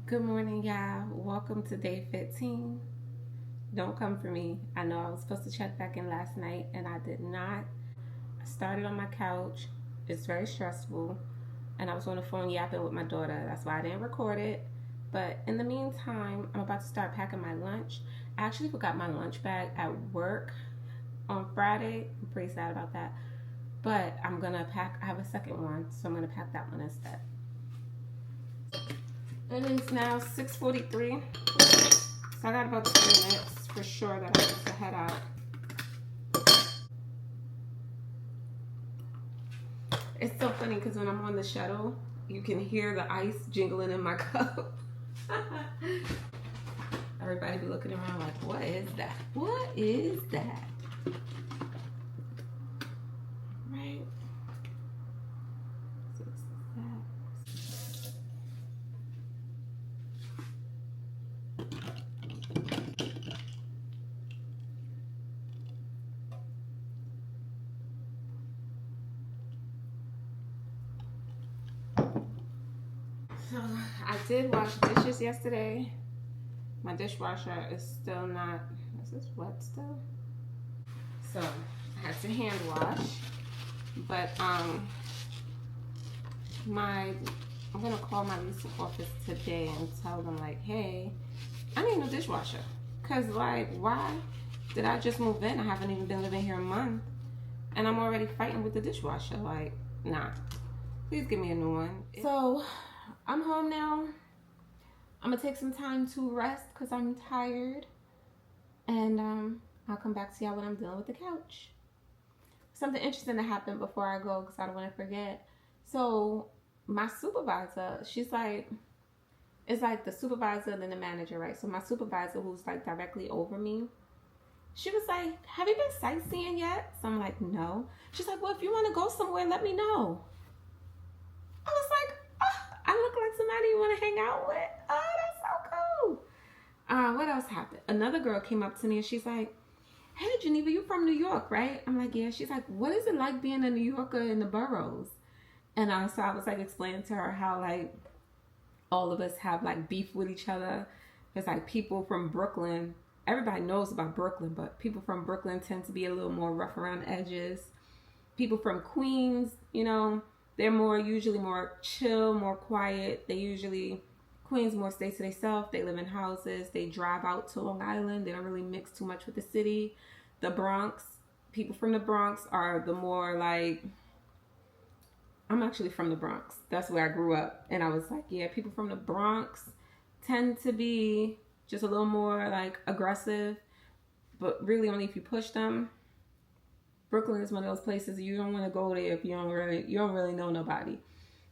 Good morning, y'all. Welcome to day 15. Don't come for me. I know I was supposed to check back in last night and I did not. I started on my couch. It's very stressful. And I was on the phone yapping with my daughter. That's why I didn't record it. But in the meantime, I'm about to start packing my lunch. I actually forgot my lunch bag at work on Friday. I'm pretty sad about that. But I'm going to pack, I have a second one, so I'm going to pack that one instead. It is now 6:43. So I got about 2 minutes for sure that I have to head out. It's so funny because when I'm on the shuttle, you can hear the ice jingling in my cup. Everybody be looking around like, what is that? What is that? Right? So it's that. So I did wash dishes yesterday. My dishwasher is still not, is this wet still? So I had to hand wash. But I'm gonna call my leasing office today and tell them like, hey, I need a dishwasher. Cause like, why did I just move in? I haven't even been living here a month, and I'm already fighting with the dishwasher. Like, nah, please give me a new one. So I'm home now. I'm gonna take some time to rest because I'm tired, and I'll come back to y'all when I'm done with the couch. Something interesting that happened before I go because I don't want to forget. So my supervisor, she's like, it's like the supervisor and then the manager, right? So my supervisor, who's like directly over me, she was like, have you been sightseeing yet? So I'm like, no. She's like, well, if you want to go somewhere, let me know. I was like, oh, I look like somebody you want to hang out with. Oh, that's so cool. What else happened? Another girl came up to me and she's like, hey, Geneva, you from New York, right? I'm like, yeah. She's like, what is it like being a New Yorker in the boroughs? And so I was like explaining to her how like all of us have like beef with each other. There's like people from Brooklyn. Everybody knows about Brooklyn, but people from Brooklyn tend to be a little more rough around the edges. People from Queens, they're usually more chill, more quiet. Queens more stay to themselves. They live in houses. They drive out to Long Island. They don't really mix too much with the city. The Bronx, people from the Bronx are the more like, I'm actually from the Bronx. That's where I grew up. And I was like, yeah, people from the Bronx tend to be just a little more like aggressive, but really only if you push them. Brooklyn is one of those places you don't want to go there if you don't really know nobody.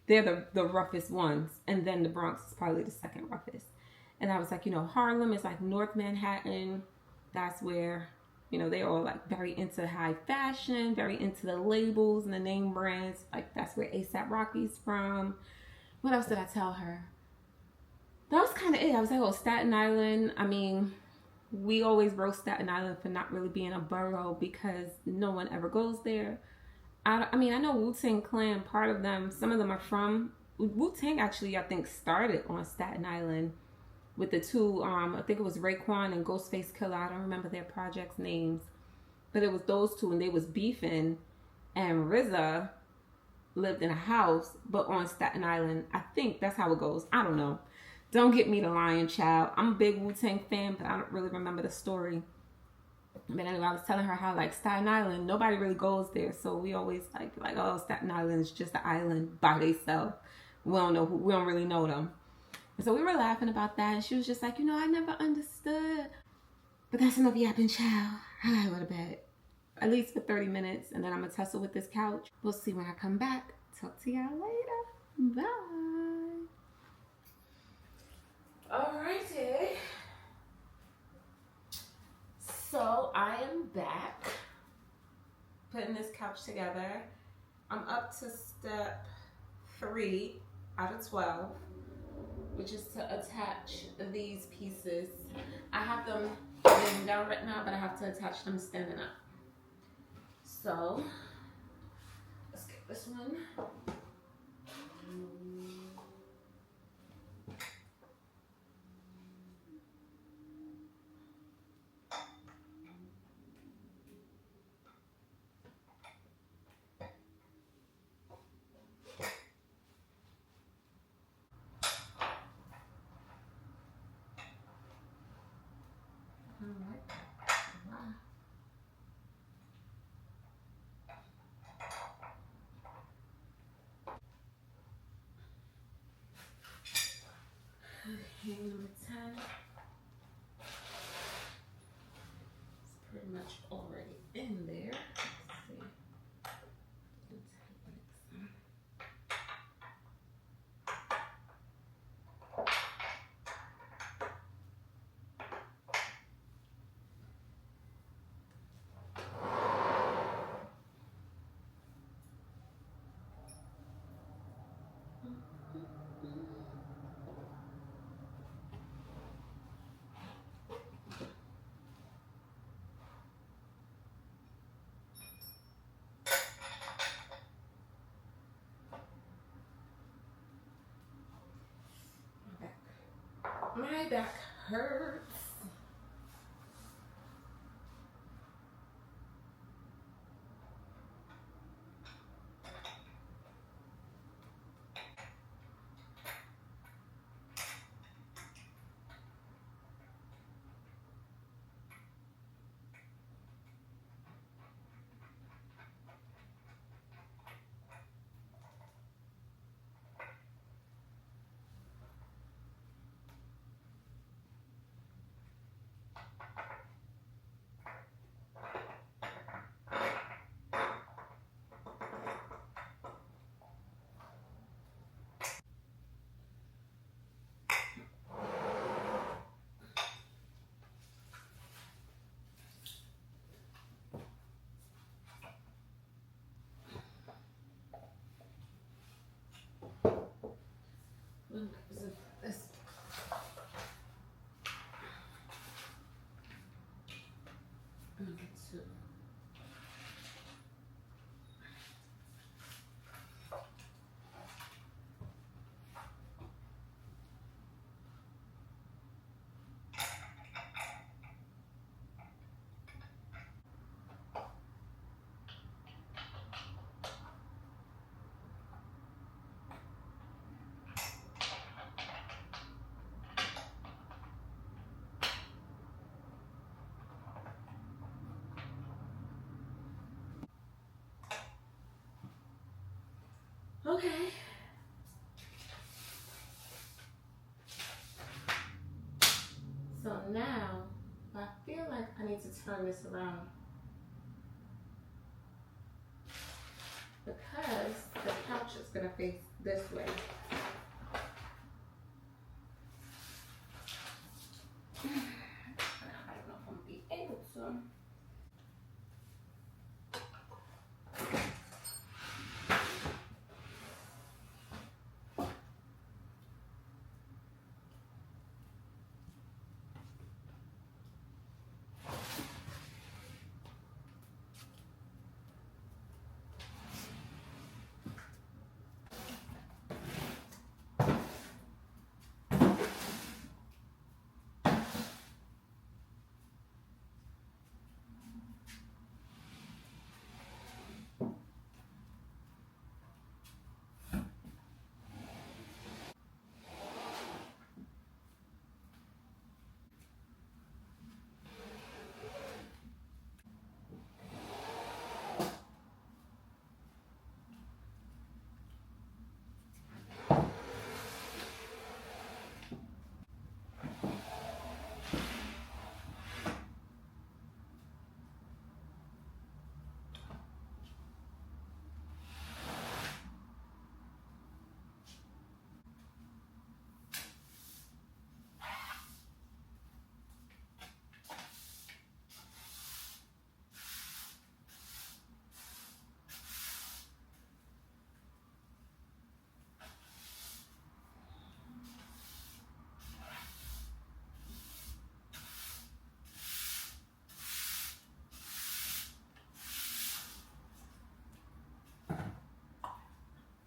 They're the roughest ones, and then the Bronx is probably the second roughest. And I was like, Harlem is like North Manhattan. That's where, they're all like very into high fashion, very into the labels and the name brands. Like that's where ASAP Rocky's from. What else did I tell her? That was kind of it. I was like, oh, Staten Island. I mean, we always roast Staten Island for not really being a borough because no one ever goes there. I mean, I know Wu-Tang Clan, part of them, some of them are from Wu-Tang. Actually, I think started on Staten Island with the two, I think it was Raekwon and Ghostface Killah. I don't remember their projects names, but it was those two and they was beefing, and RZA lived in a house but on Staten Island. I think that's how it goes. I don't know. Don't get me to lying, child. I'm a big Wu-Tang fan, but I don't really remember the story. But anyway, I was telling her how like Staten Island, nobody really goes there, so we always like oh, Staten Island is just an island by themselves. We don't really know them. And so we were laughing about that, and she was just like, I never understood. But that's enough yapping, child. I gotta go to bed, at least for 30 minutes, and then I'm gonna tussle with this couch. We'll see when I come back. Talk to y'all later. Bye. Alrighty. So I am back putting this couch together. I'm up to step 3 out of 12, which is to attach these pieces. I have them laying down right now, but I have to attach them standing up. So let's get this one. Okay, number 10. It's pretty much already in there. Let's see. Let's tighten it some. My back hurts. This. Number 2. Okay. So now, I feel like I need to turn this around because the couch is going to face this way. I don't know if I'm going to be able to.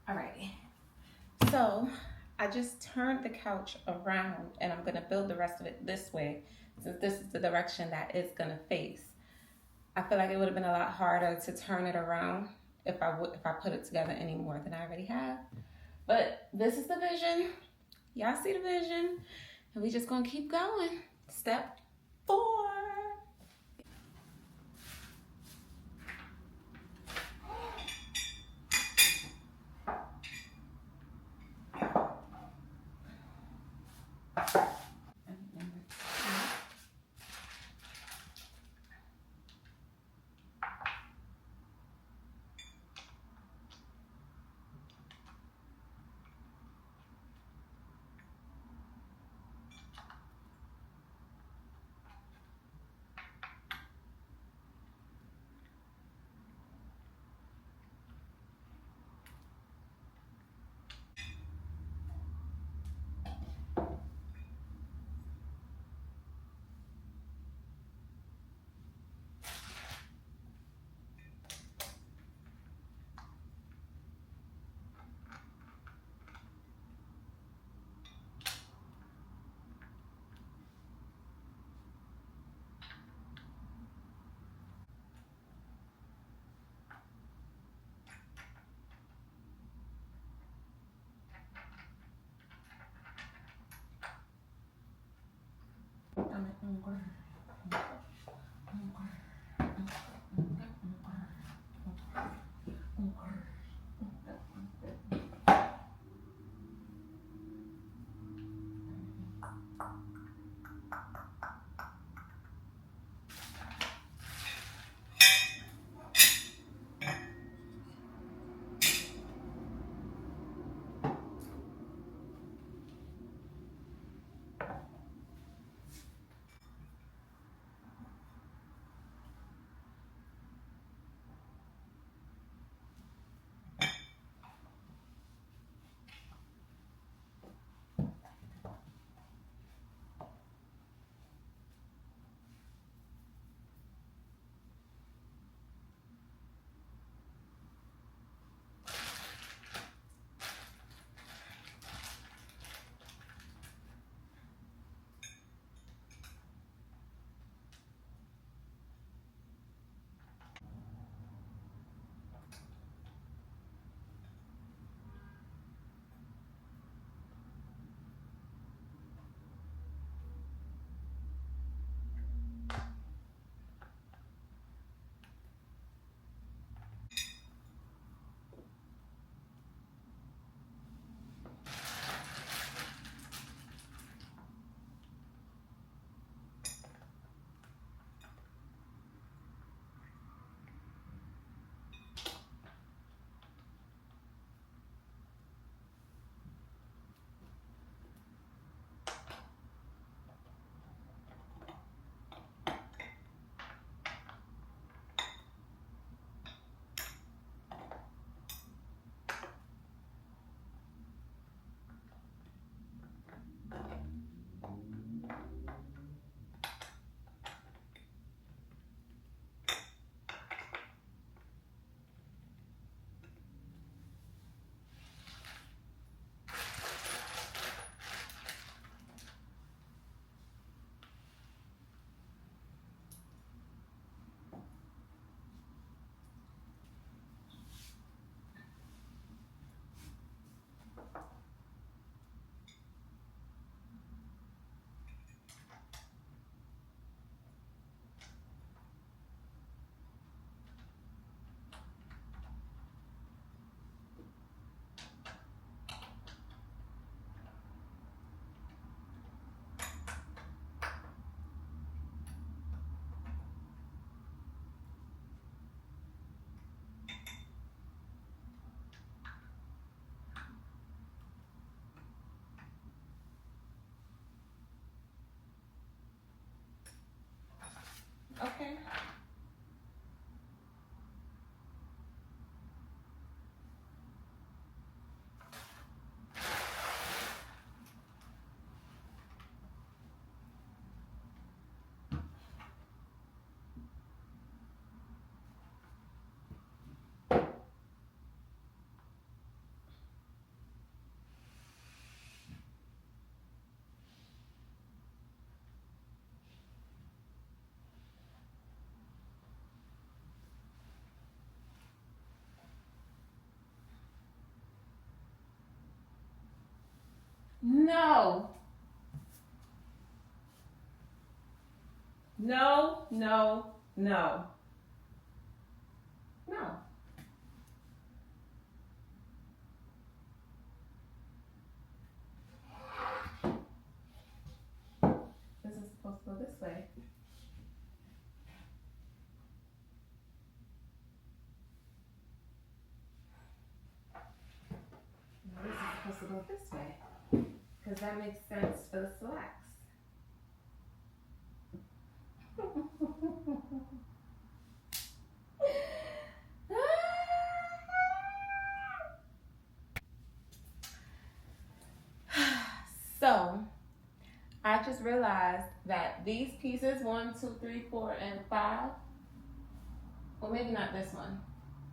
Alrighty, so I just turned the couch around and I'm gonna build the rest of it this way since this is the direction that it's gonna face. I feel like it would have been a lot harder to turn it around if I put it together any more than I already have. But this is the vision. Y'all see the vision, and we just gonna keep going. Step 4. Okay. No. No, no, no. No. This is supposed to go this way. No, this is supposed to go this way. Because that makes sense for the slacks. So, I just realized that these pieces, 1, 2, 3, 4, and 5, well, maybe not this one.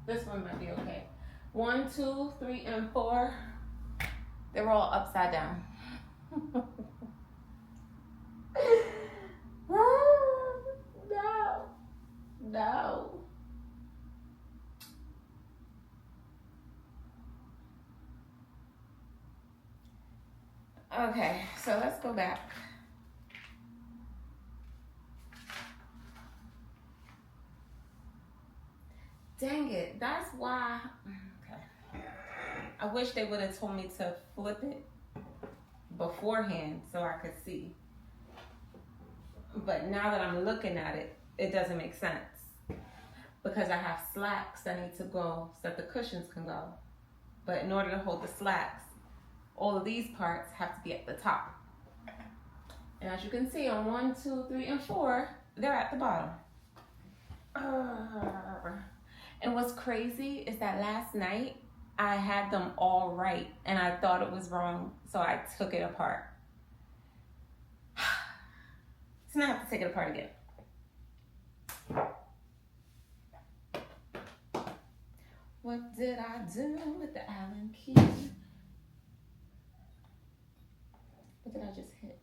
This one might be okay. 1, 2, 3, and 4, they're all upside down. No, no. Okay, so let's go back. Dang it. That's why. Okay. I wish they would have told me to flip it beforehand so I could see. But now that I'm looking at it, it doesn't make sense. Because I have slacks that need to go so that the cushions can go. But in order to hold the slacks, all of these parts have to be at the top. And as you can see on 1, 2, 3, and 4, they're at the bottom. And what's crazy is that last night I had them all right and I thought it was wrong, so I took it apart. So now I have to take it apart again. What did I do with the Allen key? What did I just hit?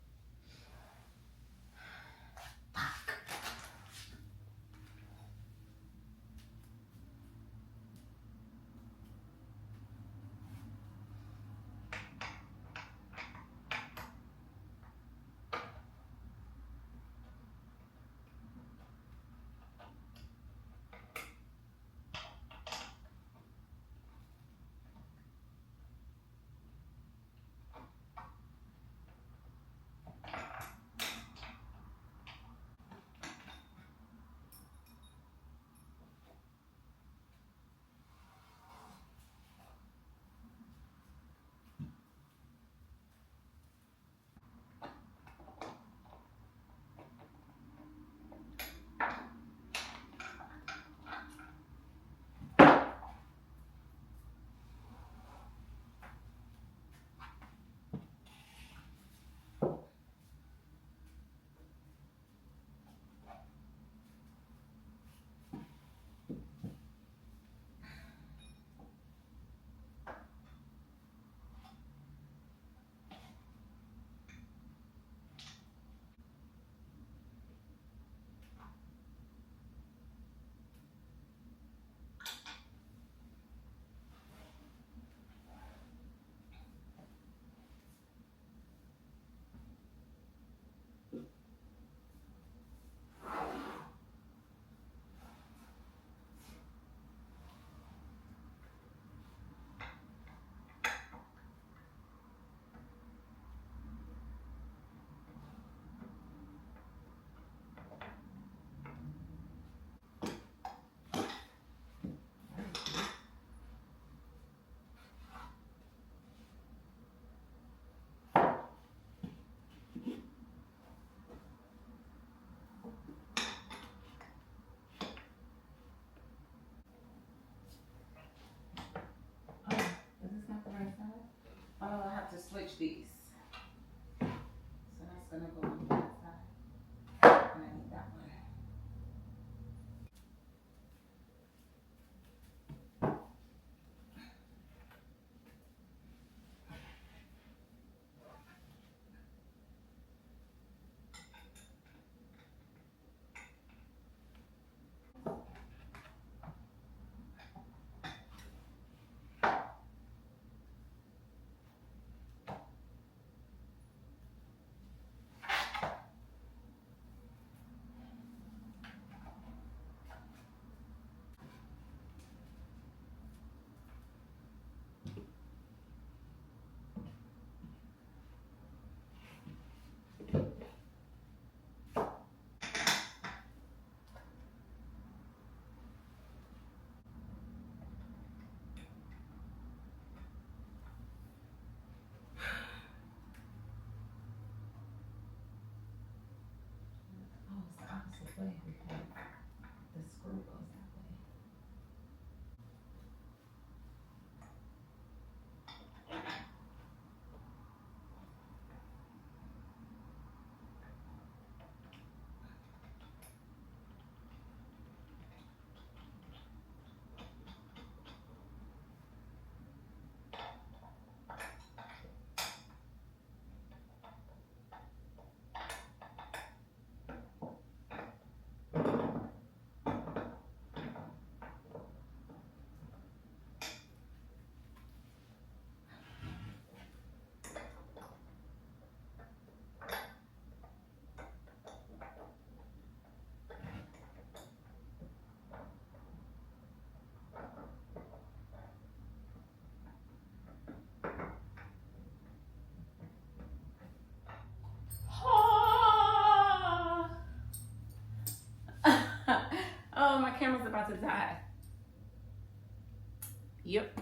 Oh, I have to switch these. So that's gonna go on that side. And I need that one. Oh, it's the opposite way because the screw goes that way. about to die. Yep.